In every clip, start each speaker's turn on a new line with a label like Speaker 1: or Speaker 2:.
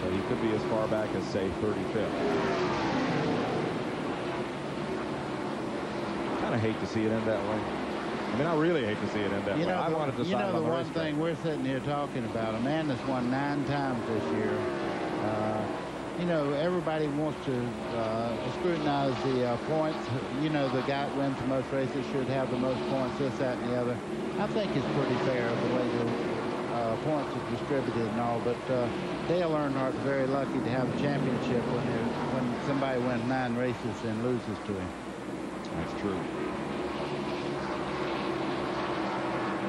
Speaker 1: So he could be as far back as, say, 35th. Kind of hate to see it end that way. I mean, I really hate to see it end that way. I wanted to sign on the
Speaker 2: one thing we're sitting here talking about, a man that's won 9 times this year. You know, everybody wants to scrutinize the points. You know, the guy that wins the most races should have the most points, this, that, and the other. I think it's pretty fair the way the points are distributed and all. But Dale Earnhardt is very lucky to have a championship when somebody wins 9 races and loses to him.
Speaker 1: That's true.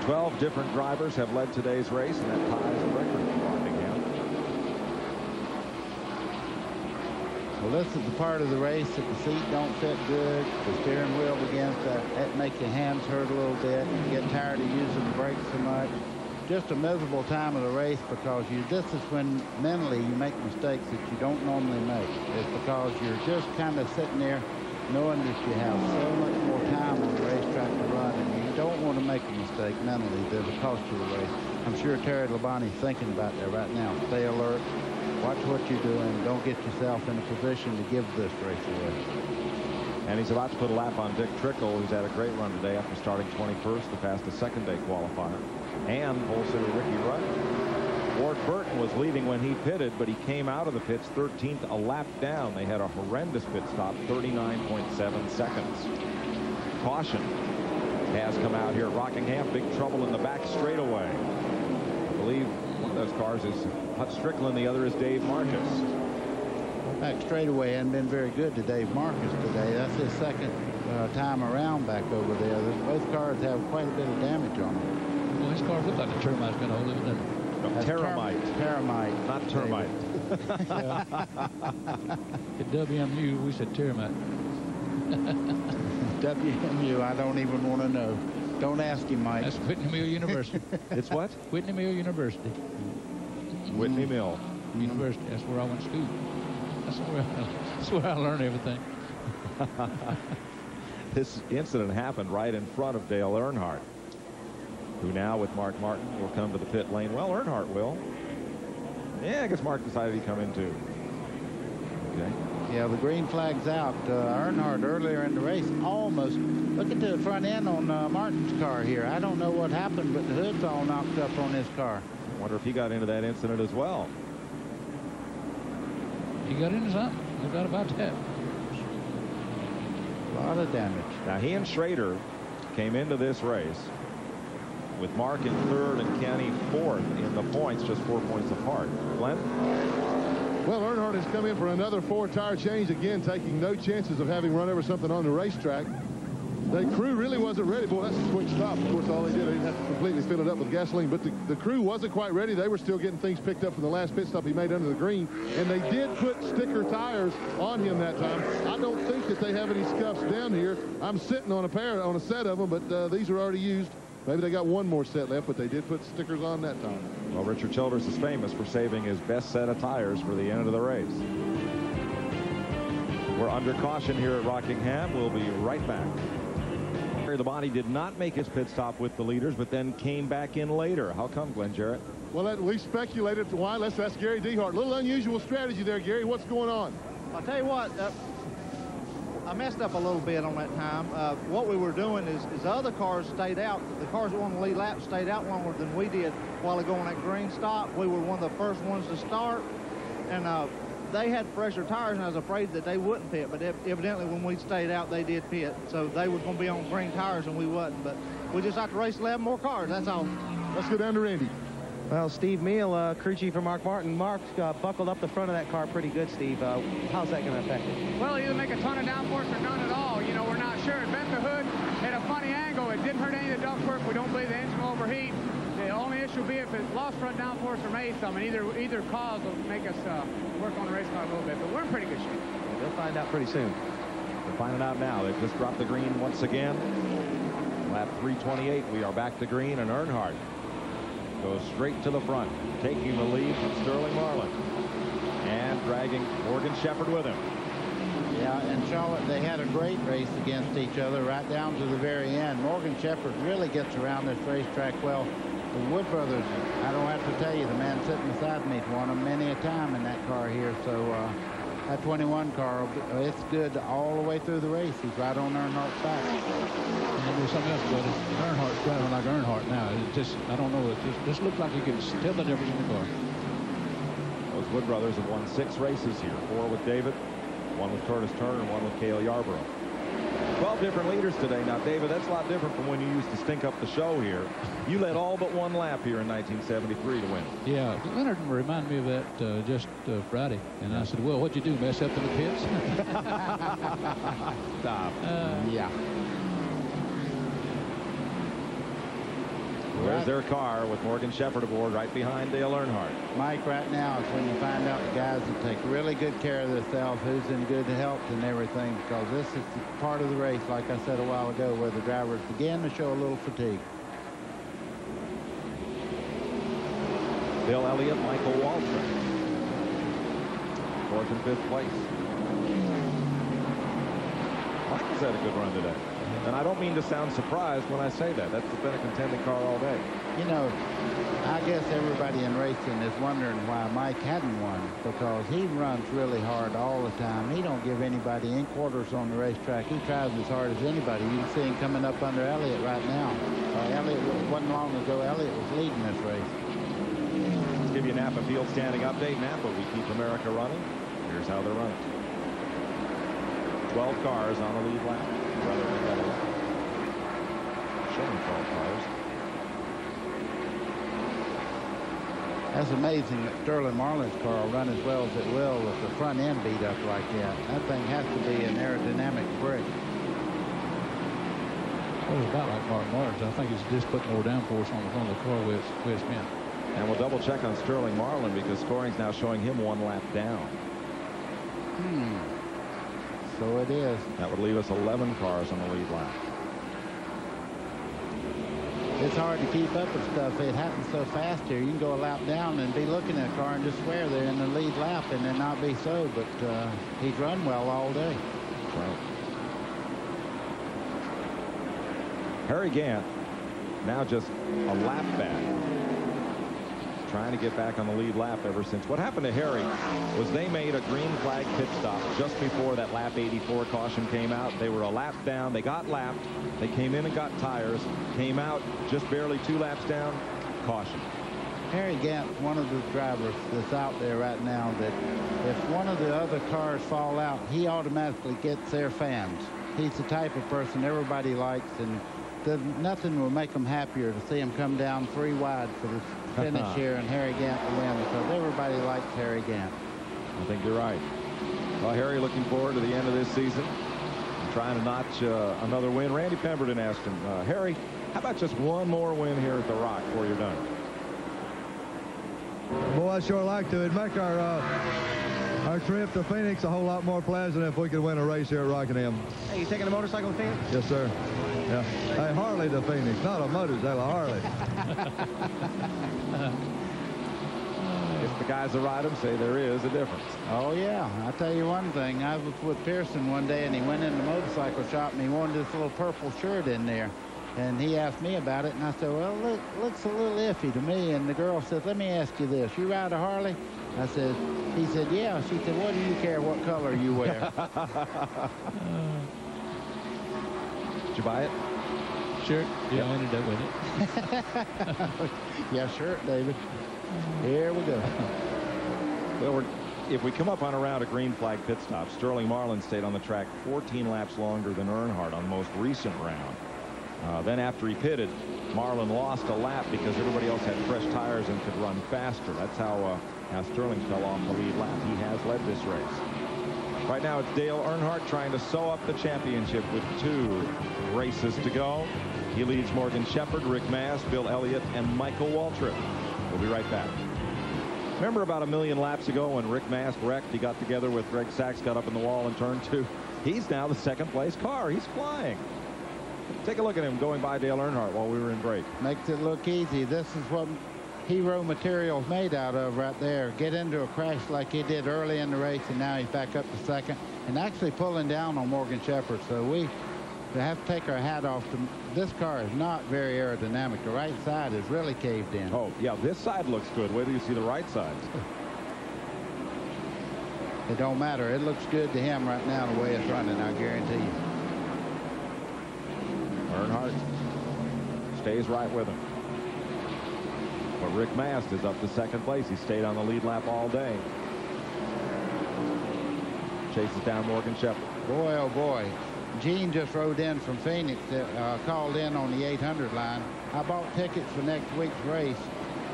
Speaker 1: 12 different drivers have led today's race, and that ties the record for Rockingham.
Speaker 2: Well, this is the part of the race that the seat don't fit good. The steering wheel begins to make your hands hurt a little bit. You get tired of using the brakes so much. Just a miserable time of the race because this is when mentally you make mistakes that you don't normally make. It's because you're just kind of sitting there knowing that you have so much more time on the racetrack to run, and you don't want to make a mistake mentally that'll cost you the race. I'm sure Terry Labonte's thinking about that right now. Stay alert. Watch what you're doing. Don't get yourself in a position to give this race away.
Speaker 1: And he's about to put a lap on Dick Trickle, who's had a great run today after starting 21st to pass the second-day qualifier. And pole sitter Ricky Rudd. Ward Burton was leading when he pitted, but he came out of the pits 13th, a lap down. They had a horrendous pit stop, 39.7 seconds. Caution has come out here at Rockingham. Big trouble in the back straightaway. I believe one of those cars is Hut Strickland, the other is Dave Marcus.
Speaker 2: Back straightaway hadn't been very good to Dave Marcus today. That's his second time around back over there. Both cars have quite a bit of damage on them.
Speaker 3: Well, his car looked like a termite's going to hold it, doesn't it?
Speaker 1: No, termite.
Speaker 2: Termite.
Speaker 1: Not termite.
Speaker 3: At WMU, we said termite.
Speaker 2: WMU, I don't even want to know. Don't ask him, Mike.
Speaker 3: That's Whitney Mill University.
Speaker 1: It's what?
Speaker 3: Whitney Mill University.
Speaker 1: Whitney Mill.
Speaker 3: University. That's where I went to school. That's where I learned everything.
Speaker 1: This incident happened right in front of Dale Earnhardt, who now with Mark Martin will come to the pit lane. Well, Earnhardt will. Yeah, I guess Mark decided he'd come in too. Okay.
Speaker 2: Yeah, the green flag's out. Earnhardt earlier in the race almost. Look at the front end on Martin's car here. I don't know what happened, but the hood's all knocked up on his car.
Speaker 1: I wonder if he got into that incident as well.
Speaker 3: He got into something. No doubt about that.
Speaker 2: A lot of damage.
Speaker 1: Now, he and Schrader came into this race with Mark in 3rd and Kenny 4th in the points, just 4 points apart. Glenn?
Speaker 4: Well, Earnhardt has come in for another 4-tire change, again taking no chances of having run over something on the racetrack. The crew really wasn't ready. Boy, that's a quick stop. Of course, all they did, they didn't have to completely fill it up with gasoline, but the crew wasn't quite ready. They were still getting things picked up from the last pit stop he made under the green, and they did put sticker tires on him that time. I don't think that they have any scuffs down here. I'm sitting on a set of them, but these are already used. Maybe they got one more set left, but they did put stickers on that time.
Speaker 1: Well, Richard Childress is famous for saving his best set of tires for the end of the race. We're under caution here at Rockingham. We'll be right back. The body did not make his pit stop with the leaders, but then came back in later. How come, Glenn Jarrett?
Speaker 4: Well, we speculated why. Let's ask Gary Dehart. A little unusual strategy there, Gary. What's going on?
Speaker 5: I'll tell you what. I messed up a little bit on that time. What we were doing is the other cars stayed out. The cars that won the lead lap stayed out longer than we did while ago on that green stop. We were one of the first ones to start, and they had fresher tires, and I was afraid that they wouldn't pit, but evidently when we stayed out, they did pit. So they was going to be on green tires, and we wasn't. But we just have to race 11 more cars, that's all.
Speaker 4: Let's go down to Randy.
Speaker 6: Well, Steve Meal, crew chief for Mark Martin. Mark buckled up the front of that car pretty good, Steve. How's that going to affect it?
Speaker 7: Well, either make a ton of downforce or none at all. You know, we're not sure. It bent the hood at a funny angle. It didn't hurt any of the ductwork. We don't believe the engine will overheat. The only issue will be if it lost front downforce or made some, and either cause will make us work on the race car a little bit. But we're in pretty good shape.
Speaker 6: We'll find out pretty soon.
Speaker 1: We're finding out now. They've just dropped the green once again. Lap 328. We are back to green, and Earnhardt goes straight to the front, taking the lead from Sterling Marlin and dragging Morgan Shepherd with him.
Speaker 2: Yeah, and Charlotte, they had a great race against each other right down to the very end. Morgan Shepherd really gets around this racetrack well. The Wood brothers, I don't have to tell you, the man sitting beside me's won them many a time in that car here. So that 21 car, it's good all the way through the race. He's right on Earnhardt's back.
Speaker 3: And there's something else about it. Earnhardt's driving like Earnhardt now. It just, I don't know. It just looks like you can tell the difference in the car.
Speaker 1: Those Wood brothers have won 6 races here. 4 with David, 1 with Curtis Turner, and 1 with Cale Yarborough. 12 different leaders today. Now, David, that's a lot different from when you used to stink up the show here. You led all but 1 lap here in 1973 to win.
Speaker 3: Yeah, Leonard reminded me of that just Friday. And I said, well, what'd you do, mess up in the pits?
Speaker 1: Stop.
Speaker 2: Yeah.
Speaker 1: There's their car with Morgan Shepherd aboard right behind Dale Earnhardt.
Speaker 2: Mike, right now is when you find out the guys that take really good care of themselves, who's in good health and everything, because this is part of the race, like I said a while ago, where the drivers begin to show a little fatigue.
Speaker 1: Bill Elliott, Michael Waltrip. 4th and 5th place. Michael's had a good run today. And I don't mean to sound surprised when I say that. That's been a contending car all day.
Speaker 2: You know, I guess everybody in racing is wondering why Mike hadn't won, because he runs really hard all the time. He don't give anybody in quarters on the racetrack. He tries as hard as anybody. You can see him coming up under Elliott right now. Elliott, wasn't long ago, Elliott was leading this race.
Speaker 1: Let's give you a Napa Field standing update. Napa, we keep America running. Here's how they're running. 12 cars on the lead lap. Rather than that, showing 12 cars.
Speaker 2: That's amazing that Sterling Marlin's car will run as well as it will with the front end beat up like that. That thing has to be an aerodynamic brick.
Speaker 3: Well, it's about like Mark Martin's. I think it's just putting more downforce on the front of the car with its spin.
Speaker 1: And we'll double check on Sterling Marlin because scoring's now showing him 1 lap down.
Speaker 2: So it is.
Speaker 1: That would leave us 11 cars on the lead lap.
Speaker 2: It's hard to keep up with stuff. It happens so fast here. You can go a lap down and be looking at a car and just swear they're in the lead lap and then not be so. But he's run well all day.
Speaker 1: That's right. Harry Gant now just a lap back. Trying to get back on the lead lap ever since. What happened to Harry was they made a green flag pit stop just before that lap 84 caution came out. They were a lap down. They got lapped. They came in and got tires. Came out just barely 2 laps down. Caution.
Speaker 2: Harry Gant's one of the drivers that's out there right now that if one of the other cars fall out, he automatically gets their fans. He's the type of person everybody likes, and nothing will make them happier to see him come down 3 wide for the finish here and Harry Gant to win, because everybody likes Harry Gant.
Speaker 1: I think you're right. Well, Harry, looking forward to the end of this season. Trying to notch another win. Randy Pemberton asked him, Harry, how about just one more win here at the Rock before you're done?
Speaker 8: Boy, I sure like to. It'd make our trip to Phoenix a whole lot more pleasant if we could win a race here at Rockingham.
Speaker 6: Hey, you taking a motorcycle to Phoenix?
Speaker 8: Yes, sir. Yeah. Hey, Harley to Phoenix, not a motorcycle, a Harley.
Speaker 1: If the guys that ride them say there is a difference.
Speaker 2: Oh, yeah. I'll tell you one thing. I was with Pearson one day, and he went in the motorcycle shop, and he wanted this little purple shirt in there. And he asked me about it, and I said, well, looks a little iffy to me. And the girl said, let me ask you this. You ride a Harley? I said, he said, yeah. She said, what do you care what color you wear?
Speaker 1: Did you buy it?
Speaker 3: Shirt? Yeah, I ended up with it.
Speaker 2: Yeah, shirt, David. Here we go.
Speaker 1: Well, if we come up on around a green flag pit stop, Sterling Marlin stayed on the track 14 laps longer than Earnhardt on the most recent round. Then after he pitted, Marlin lost a lap because everybody else had fresh tires and could run faster. That's how Sterling fell off the lead lap. He has led this race. Right now it's Dale Earnhardt trying to sew up the championship with 2 races to go. He leads Morgan Shepherd, Rick Mast, Bill Elliott, and Michael Waltrip. We'll be right back. Remember about 1 million laps ago when Rick Mast wrecked? He got together with Greg Sachs, got up in the wall in turn 2. He's now the 2nd place car. He's flying. Take a look at him going by Dale Earnhardt while we were in break.
Speaker 2: Makes it look easy. This is what hero material's made out of right there. Get into a crash like he did early in the race, and now he's back up to 2nd and actually pulling down on Morgan Shepherd. So we have to take our hat off to this car is not very aerodynamic. The right side is really caved in.
Speaker 1: Oh, yeah, this side looks good. Wait till you see the right side.
Speaker 2: It don't matter. It looks good to him right now the way it's running, I guarantee you.
Speaker 1: Earnhardt stays right with him. But Rick Mast is up to second place. He stayed on the lead lap all day. Chases down Morgan Shepherd.
Speaker 2: Boy, oh boy. Gene just rode in from Phoenix, called in on the 800 line. I bought tickets for next week's race.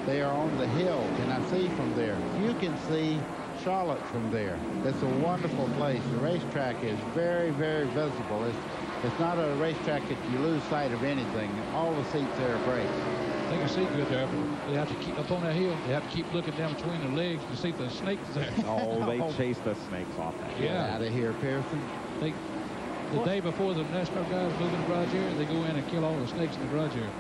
Speaker 2: They are on the hill. Can I see from there? You can see Charlotte from there. It's a wonderful place. The racetrack is very, very visible. It's not a racetrack that you lose sight of anything. All the seats there are great.
Speaker 3: They can see good there, but they have to keep up on that hill. They have to keep looking down between the legs to see if the snake's there.
Speaker 1: Oh, they chase the snakes off that.
Speaker 2: Get out of here, Pearson.
Speaker 3: The day before the NASCAR guys move in the garage area, they go in and kill all the snakes in the garage area.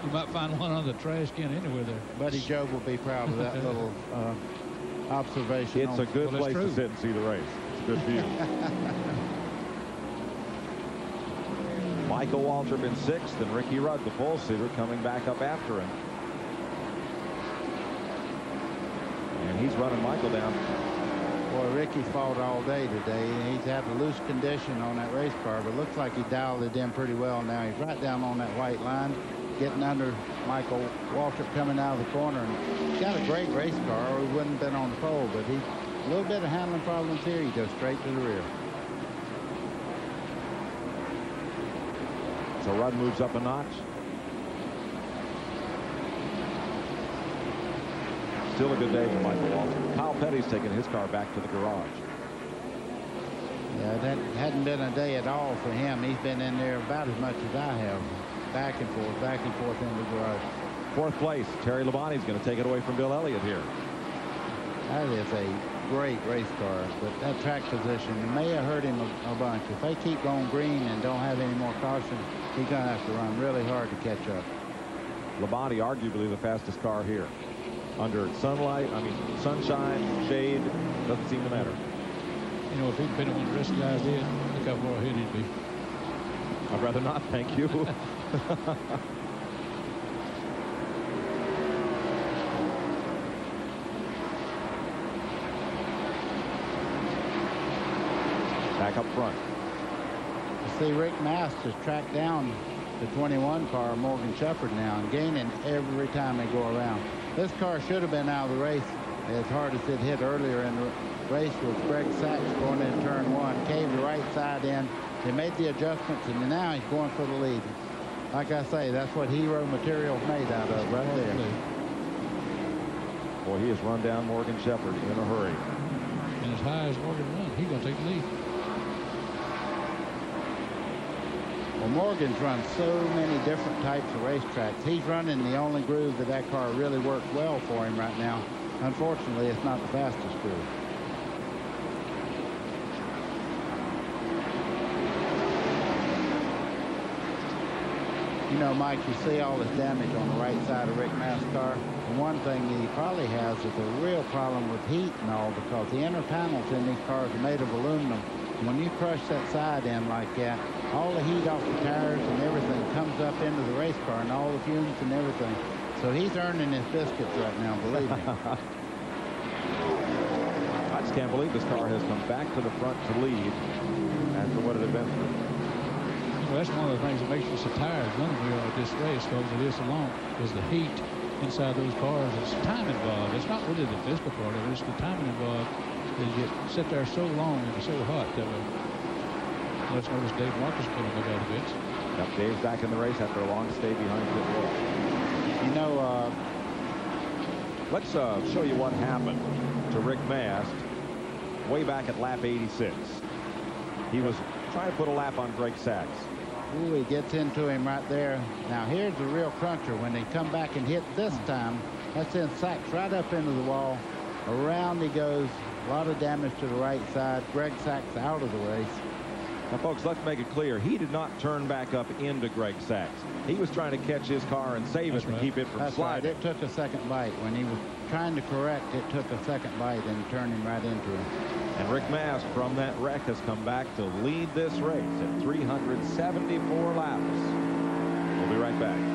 Speaker 3: You might find one on the trash can anywhere there.
Speaker 2: Buddy Joe will be proud of that little observation.
Speaker 1: It's a good place to sit and see the race. It's a good view. Michael Waltrip in sixth, and Ricky Rudd, the pole sitter, coming back up after him. And he's running Michael down.
Speaker 2: Boy, Ricky fought all day today. He's had a loose condition on that race car, but looks like he dialed it in pretty well now. He's right down on that white line, getting under Michael Waltrip coming out of the corner. And he's got a great race car, or he wouldn't have been on the pole, but he's a little bit of handling problems here. He goes straight to the rear.
Speaker 1: So Rudd moves up a notch. Still a good day for Michael Waltrip. Kyle Petty's taking his car back to the garage.
Speaker 2: Yeah, that hadn't been a day at all for him. He's been in there about as much as I have. Back and forth in the garage.
Speaker 1: Fourth place, Terry Labonte's going to take it away from Bill Elliott here.
Speaker 2: That is a great race car, but that track position may have hurt him a bunch. If they keep going green and don't have any more caution, he's going to have to run really hard to catch up.
Speaker 1: Labonte arguably the fastest car here. Under sunlight, sunshine, shade, doesn't seem to matter.
Speaker 3: You know, if he'd been when the rest of the guys did, look how far ahead he'd be.
Speaker 1: I'd rather not, thank you. Back up front.
Speaker 2: You see Rick Mast has tracked down the 21 car, Morgan Shepherd now, and gaining every time they go around. This car should have been out of the race as hard as it hit earlier in the race with Greg Sachs going into turn one, caved the right side in. They made the adjustments, and now he's going for the lead. Like I say, that's what hero material is made out of right there.
Speaker 1: Boy, he has run down Morgan Shepherd in a hurry.
Speaker 3: And as high as Morgan runs, he's going to take the lead.
Speaker 2: Well, Morgan's run so many different types of racetracks. He's running the only groove that car really works well for him right now. Unfortunately, it's not the fastest groove. You know, Mike, you see all this damage on the right side of Rick Mast's car. And one thing that he probably has is a real problem with heat and all, because the inner panels in these cars are made of aluminum. When you crush that side in like that, all the heat off the tires and everything comes up into the race car, and all the fumes and everything. So he's earning his biscuits right now, believe me.
Speaker 1: I just can't believe this car has come back to the front to lead after what it had been through.
Speaker 3: Well, that's one of the things that makes you so tired running here at this race, because it is so long, is the heat inside those cars. It's time involved. It's not really the physical part of it. It's the timing involved. You sit there so long and it's so hot that let's notice Dave Marcus put him out of the bits.
Speaker 1: Yep, Dave's back in the race after a long stay behind pit wall.
Speaker 2: You know,
Speaker 1: let's show you what happened to Rick Mast way back at lap 86. He was trying to put a lap on Greg Sachs.
Speaker 2: Ooh, he gets into him right there. Now here's the real cruncher. When they come back and hit this time, that sends Sachs right up into the wall. Around he goes. A lot of damage to the right side. Greg Sachs out of the race.
Speaker 1: Now, folks, let's make it clear. He did not turn back up into Greg Sacks. He was trying to catch his car and save it and keep it from sliding.
Speaker 2: Right. It took a second bite. When he was trying to correct, it took a second bite and turned him right into it.
Speaker 1: And Rick Mast from that wreck has come back to lead this race at 374 laps. We'll be right back.